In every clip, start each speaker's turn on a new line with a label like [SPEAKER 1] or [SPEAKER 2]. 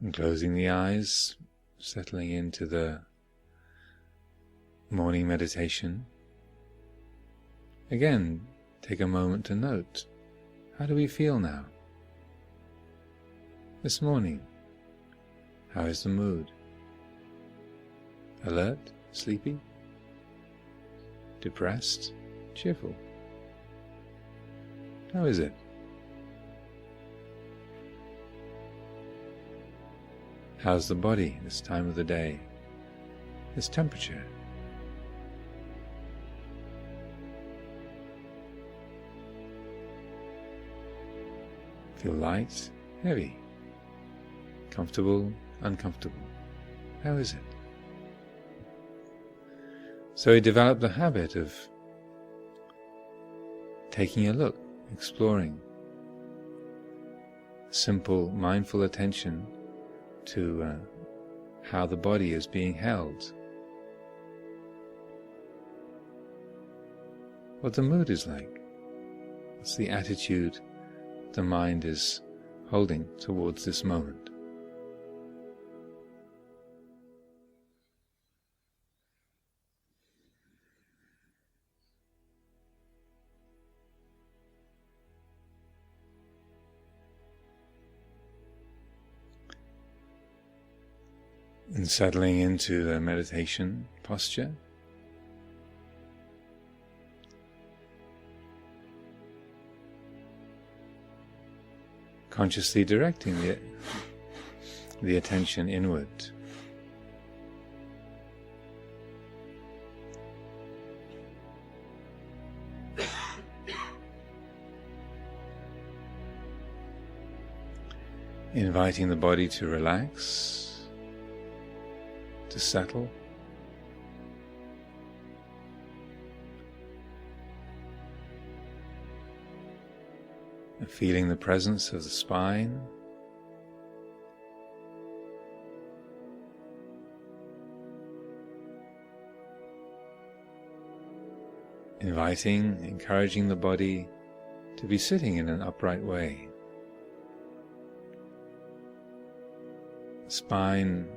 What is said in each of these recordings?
[SPEAKER 1] And closing the eyes, settling into the morning meditation. Again, take a moment to note, how do we feel now? This morning, how is the mood? Alert, sleepy, depressed, cheerful? How is it? How's the body this time of the day? Its temperature? Feel light, heavy, comfortable, uncomfortable? How is it? So we develop the habit of taking a look, exploring, simple mindful attention to how the body is being held, what the mood is like, what's the attitude the mind is holding towards this moment. And settling into the meditation posture. Consciously directing the attention inward. Inviting the body to relax, to settle. And feeling the presence of the spine. Encouraging the body to be sitting in an upright way. Spine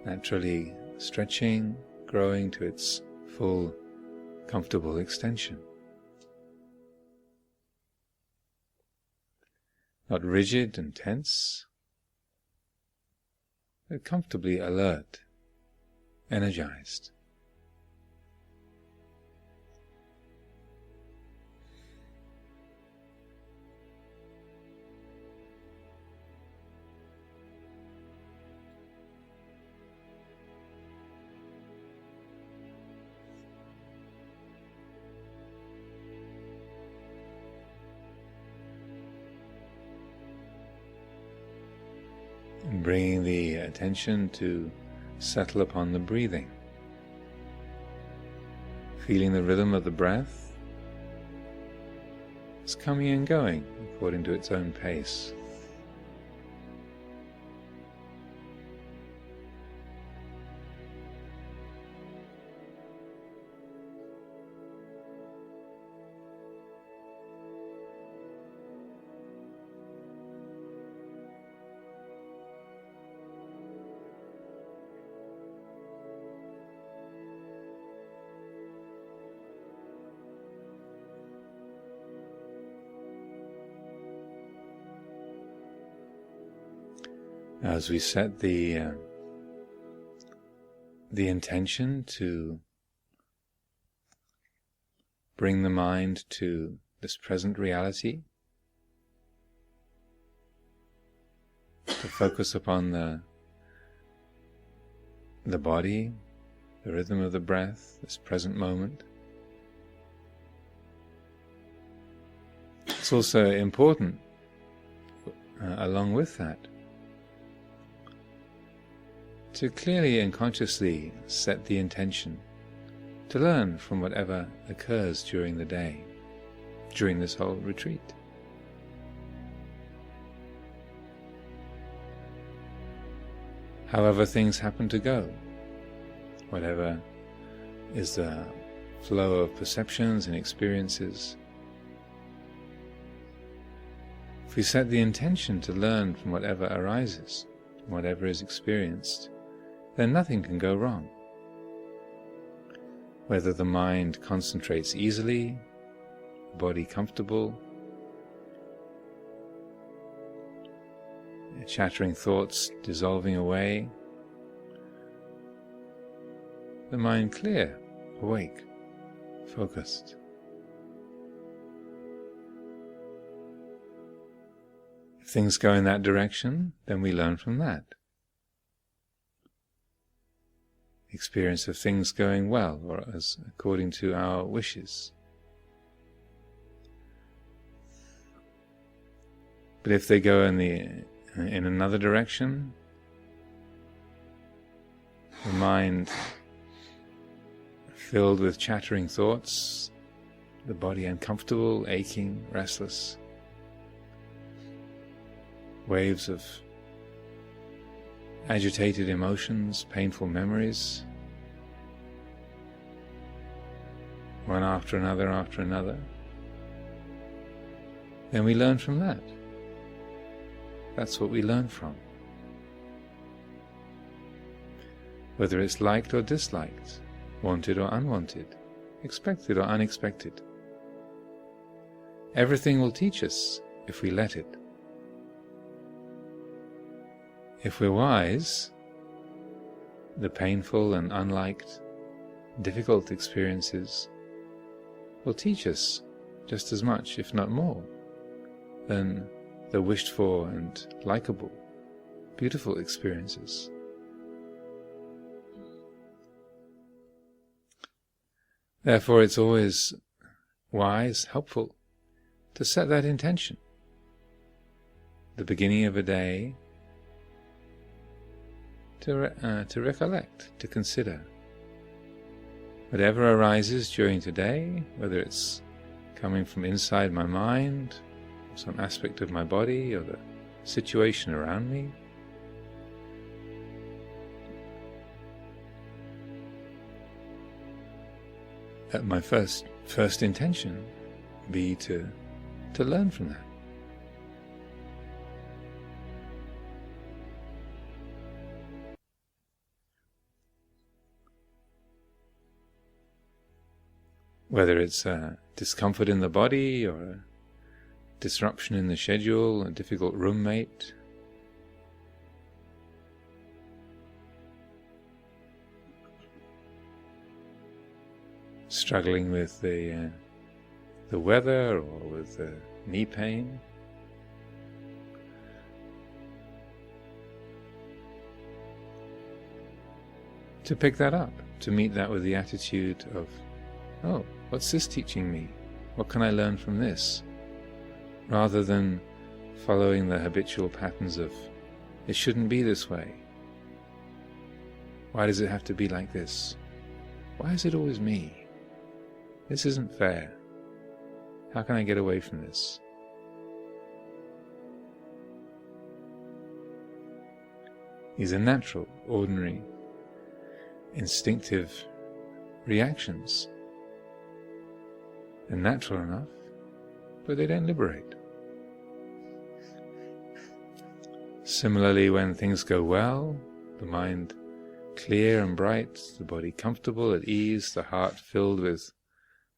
[SPEAKER 1] naturally stretching, growing to its full, comfortable extension. Not rigid and tense, but comfortably alert, energized. And bringing the attention to settle upon the breathing. Feeling the rhythm of the breath. It's coming and going according to its own pace. As we set the intention to bring the mind to this present reality, to focus upon the body, the rhythm of the breath, this present moment. It's also important, along with that, to clearly and consciously set the intention to learn from whatever occurs during the day, during this whole retreat. However things happen to go, whatever is the flow of perceptions and experiences, if we set the intention to learn from whatever arises, whatever is experienced, then nothing can go wrong. Whether the mind concentrates easily, the body comfortable, chattering thoughts dissolving away, the mind clear, awake, focused. If things go in that direction, then we learn from that. Experience of things going well, or as according to our wishes. But if they go in another direction, the mind filled with chattering thoughts, the body uncomfortable, aching, restless, waves of agitated emotions, painful memories, one after another, then we learn from that. That's what we learn from. Whether it's liked or disliked, wanted or unwanted, expected or unexpected. Everything will teach us if we let it. If we're wise, the painful and unliked, difficult experiences will teach us just as much, if not more, than the wished for and likable, beautiful experiences. Therefore, it's always wise, helpful, to set that intention. The beginning of a day, to recollect, to consider. Whatever arises during today, whether it's coming from inside my mind, some aspect of my body, or the situation around me, my first intention be to learn from that. Whether it's discomfort in the body, or a disruption in the schedule, a difficult roommate, struggling with the weather, or with knee pain, to pick that up, to meet that with the attitude of, oh, what's this teaching me? What can I learn from this? Rather than following the habitual patterns of, it shouldn't be this way. Why does it have to be like this? Why is it always me? This isn't fair. How can I get away from this? These are natural, ordinary, instinctive reactions. They're natural enough, but they don't liberate. Similarly, when things go well, the mind clear and bright, the body comfortable, at ease, the heart filled with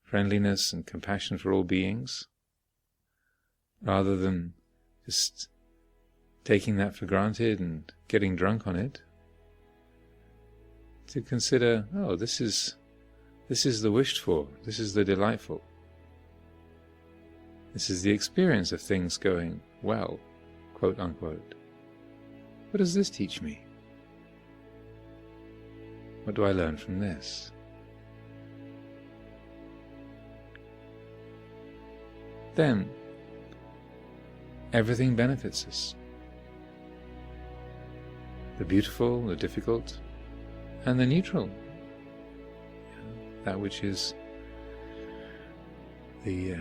[SPEAKER 1] friendliness and compassion for all beings, rather than just taking that for granted and getting drunk on it, to consider, oh, this is the wished for, this is the delightful. This is the experience of things going well, quote unquote. What does this teach me? What do I learn from this? Then, everything benefits us. The beautiful, the difficult, and the neutral. That which is the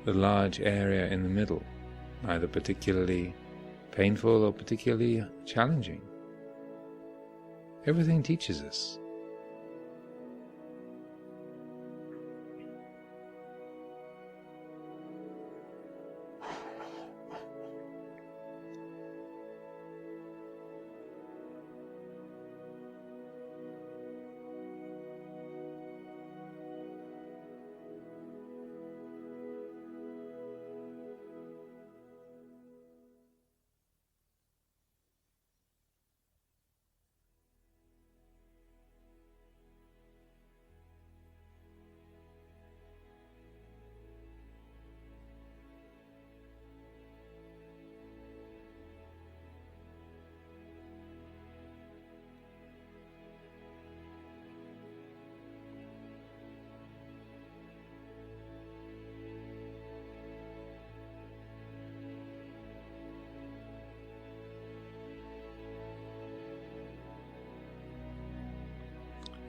[SPEAKER 1] large area in the middle, either particularly painful or particularly challenging. Everything teaches us.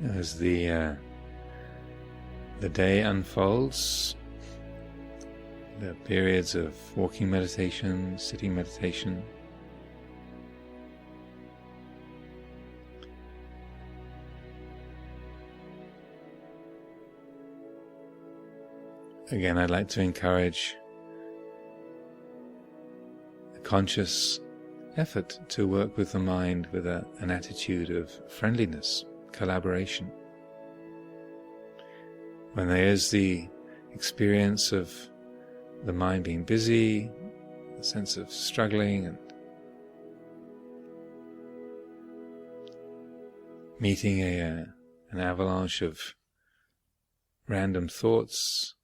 [SPEAKER 1] As the day unfolds, the periods of walking meditation, sitting meditation, again, I'd like to encourage a conscious effort to work with the mind with an attitude of friendliness, collaboration. When there is the experience of the mind being busy, a sense of struggling and meeting an avalanche of random thoughts,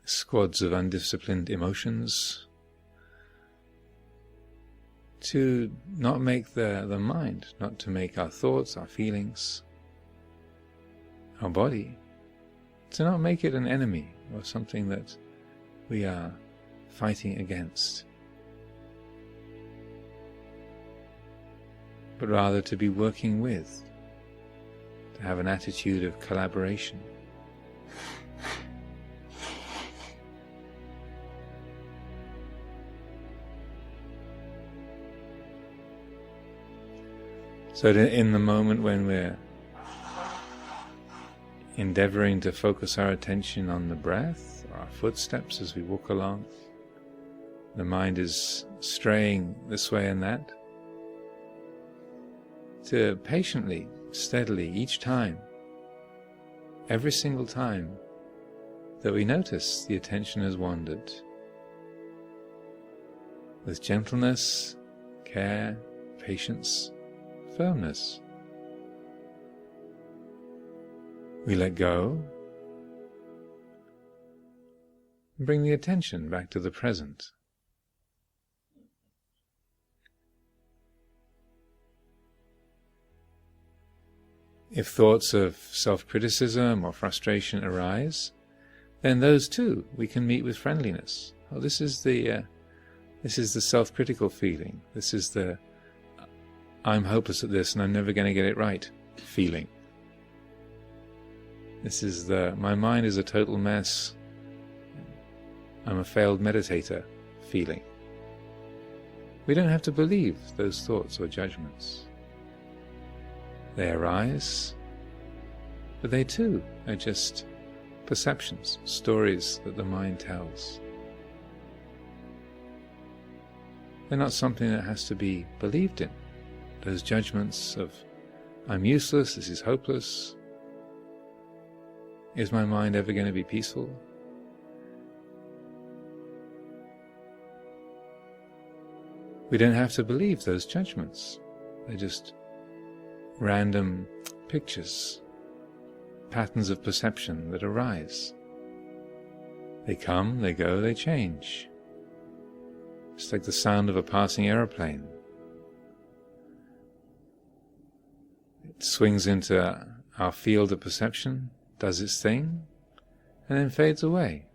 [SPEAKER 1] squads of undisciplined emotions, to not make the mind, not to make our thoughts, our feelings, our body, to not make it an enemy or something that we are fighting against, but rather to be working with, to have an attitude of collaboration. So in the moment when we're endeavoring to focus our attention on the breath, or our footsteps as we walk along, the mind is straying this way and that, to patiently, steadily, each time, every single time that we notice the attention has wandered, with gentleness, care, patience, firmness, we let go and bring the attention back to the present. If thoughts of self-criticism or frustration arise, then those too we can meet with friendliness. Oh, this is the self-critical feeling. This is the I'm hopeless at this and I'm never going to get it right feeling. This is my mind is a total mess, I'm a failed meditator feeling. We don't have to believe those thoughts or judgments. They arise, but they too are just perceptions, stories that the mind tells. They're not something that has to be believed in. Those judgments of, I'm useless, this is hopeless, is my mind ever going to be peaceful? We don't have to believe those judgments. They're just random pictures, patterns of perception that arise. They come, they go, they change. It's like the sound of a passing aeroplane. It swings into our field of perception, does its thing, and then fades away.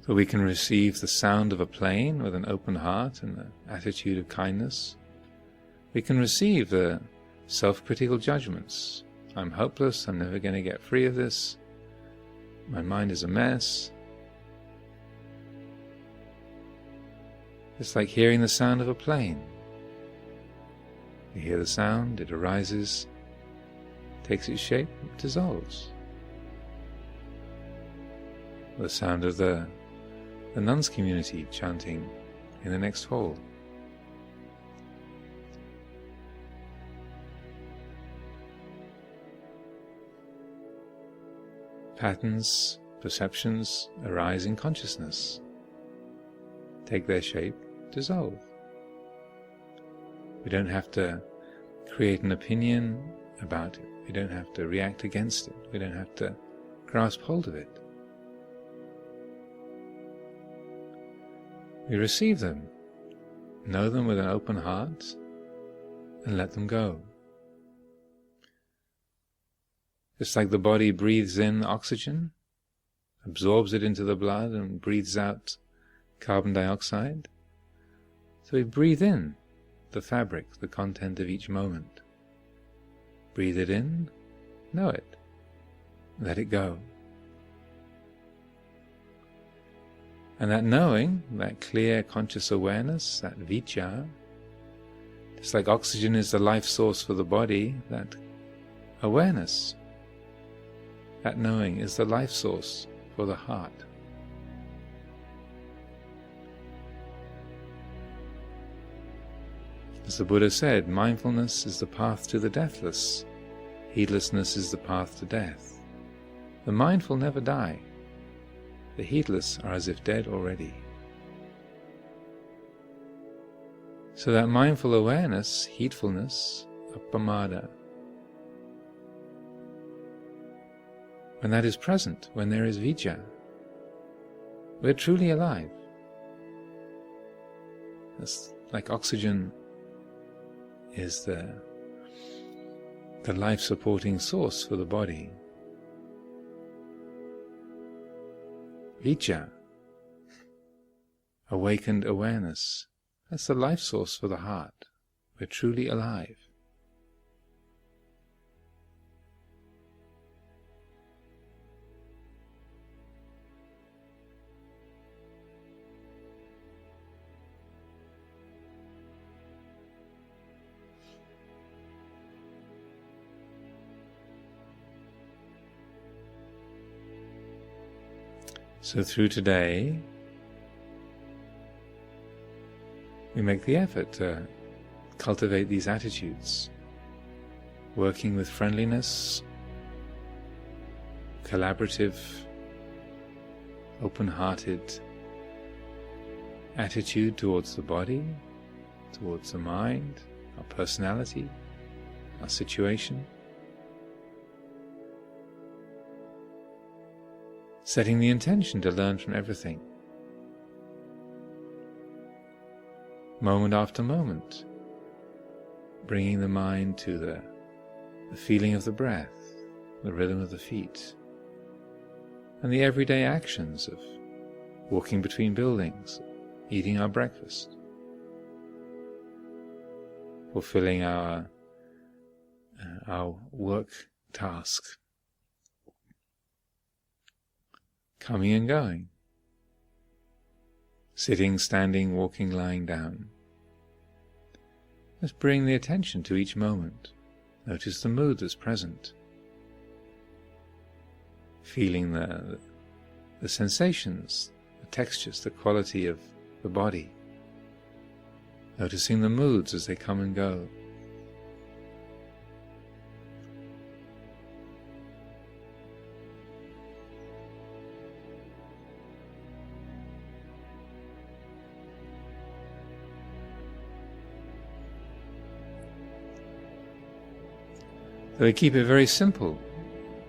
[SPEAKER 1] So we can receive the sound of a plane with an open heart and an attitude of kindness. We can receive the self-critical judgments. I'm hopeless, I'm never going to get free of this, my mind is a mess. It's like hearing the sound of a plane. You hear the sound, it arises, takes its shape, it dissolves. The sound of the nuns community chanting in the next hall. Patterns, perceptions arise in consciousness, take their shape, dissolve. We don't have to create an opinion about it. We don't have to react against it. We don't have to grasp hold of it. We receive them, know them with an open heart, and let them go. Just like the body breathes in oxygen, absorbs it into the blood, and breathes out carbon dioxide, So we breathe in the fabric, the content of each moment. Breathe it in, know it, let it go. And that knowing, that clear conscious awareness, that vicca, just like oxygen is the life source for the body, that awareness, that knowing is the life source for the heart. As the Buddha said, mindfulness is the path to the deathless. Heedlessness is the path to death. The mindful never die. The heedless are as if dead already. So that mindful awareness, heedfulness, appamada, when that is present, when there is vicca, we're truly alive. It's like oxygen is the life-supporting source for the body. Vicca, awakened awareness, that's the life source for the heart. We're truly alive. So through today, we make the effort to cultivate these attitudes, working with friendliness, collaborative, open-hearted attitude towards the body, towards the mind, our personality, our situation. Setting the intention to learn from everything. Moment after moment, bringing the mind to the feeling of the breath, the rhythm of the feet, and the everyday actions of walking between buildings, eating our breakfast, fulfilling our work task, coming and going, sitting, standing, walking, lying down. Just bring the attention to each moment. Notice the mood that's present. Feeling the sensations, the textures, the quality of the body. Noticing the moods as they come and go. So we keep it very simple,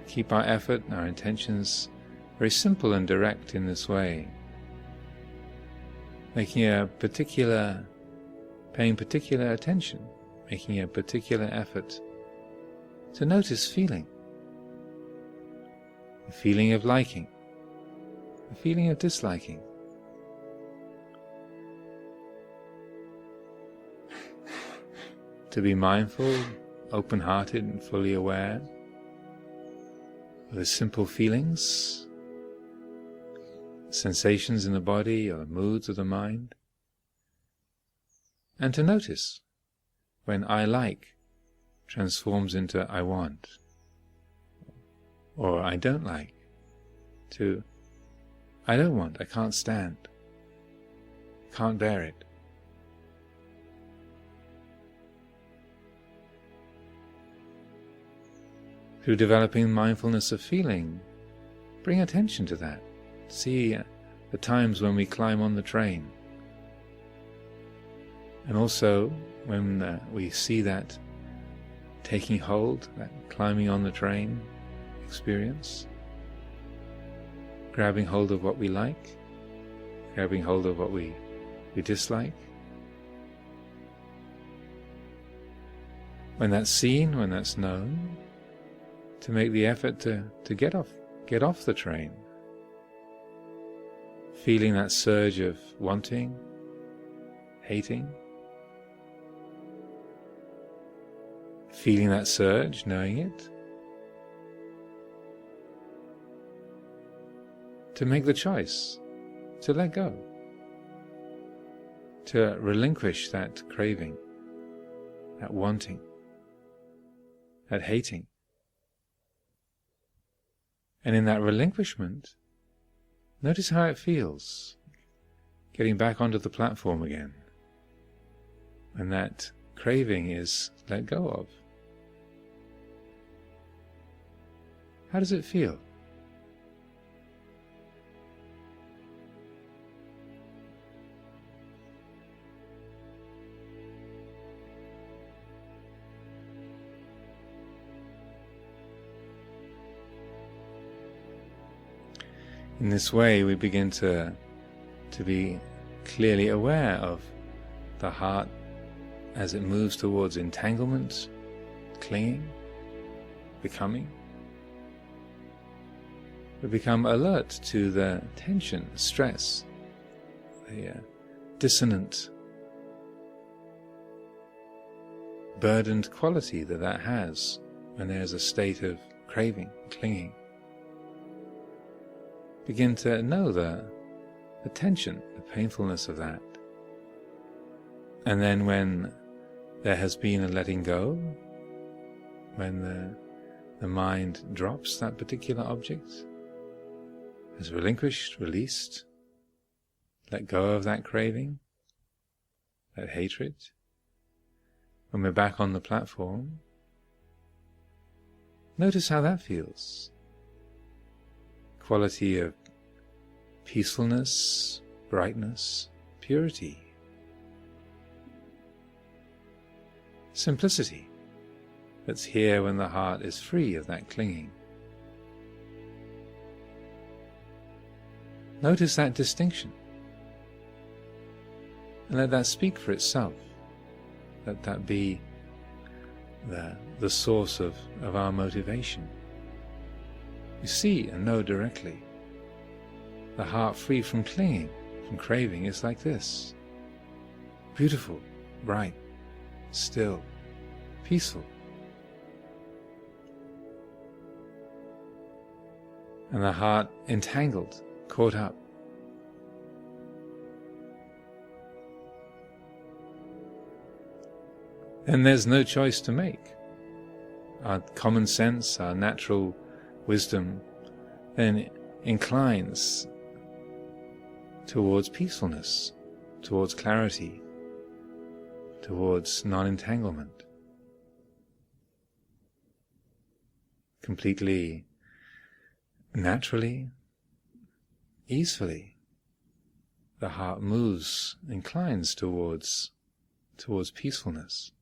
[SPEAKER 1] keep our effort and our intentions very simple and direct in this way, paying particular attention, making a particular effort to notice feeling, the feeling of liking, the feeling of disliking. To be mindful, open-hearted and fully aware of the simple feelings, sensations in the body or the moods of the mind, and to notice when I like transforms into I want, or I don't like to I don't want, I can't stand, can't bear it. Through developing mindfulness of feeling, bring attention to that. See the times when we climb on the train. And also when we see that taking hold, that climbing on the train experience, grabbing hold of what we like, grabbing hold of what we dislike. When that's seen, when that's known, to make the effort to get off the train, feeling that surge of wanting, hating, feeling that surge, knowing it, to make the choice to let go, to relinquish that craving, that wanting, that hating. And in that relinquishment, notice how it feels, getting back onto the platform again, when that craving is let go of. How does it feel? In this way, we begin to be clearly aware of the heart as it moves towards entanglement, clinging, becoming. We become alert to the tension, stress, the dissonant, burdened quality that has when there is a state of craving, clinging. Begin to know the tension, the painfulness of that. And then when there has been a letting go, when the mind drops that particular object, is relinquished, released, let go of that craving, that hatred, when we're back on the platform, notice how that feels. Quality of peacefulness, brightness, purity, simplicity that's here when the heart is free of that clinging. Notice that distinction and let that speak for itself. Let that be the source of our motivation. You see and know directly. The heart free from clinging, from craving, is like this. Beautiful, bright, still, peaceful. And the heart entangled, caught up. Then there's no choice to make. Our common sense, our natural wisdom then inclines towards peacefulness, towards clarity, towards non-entanglement. Completely naturally, easily, the heart moves, inclines towards peacefulness.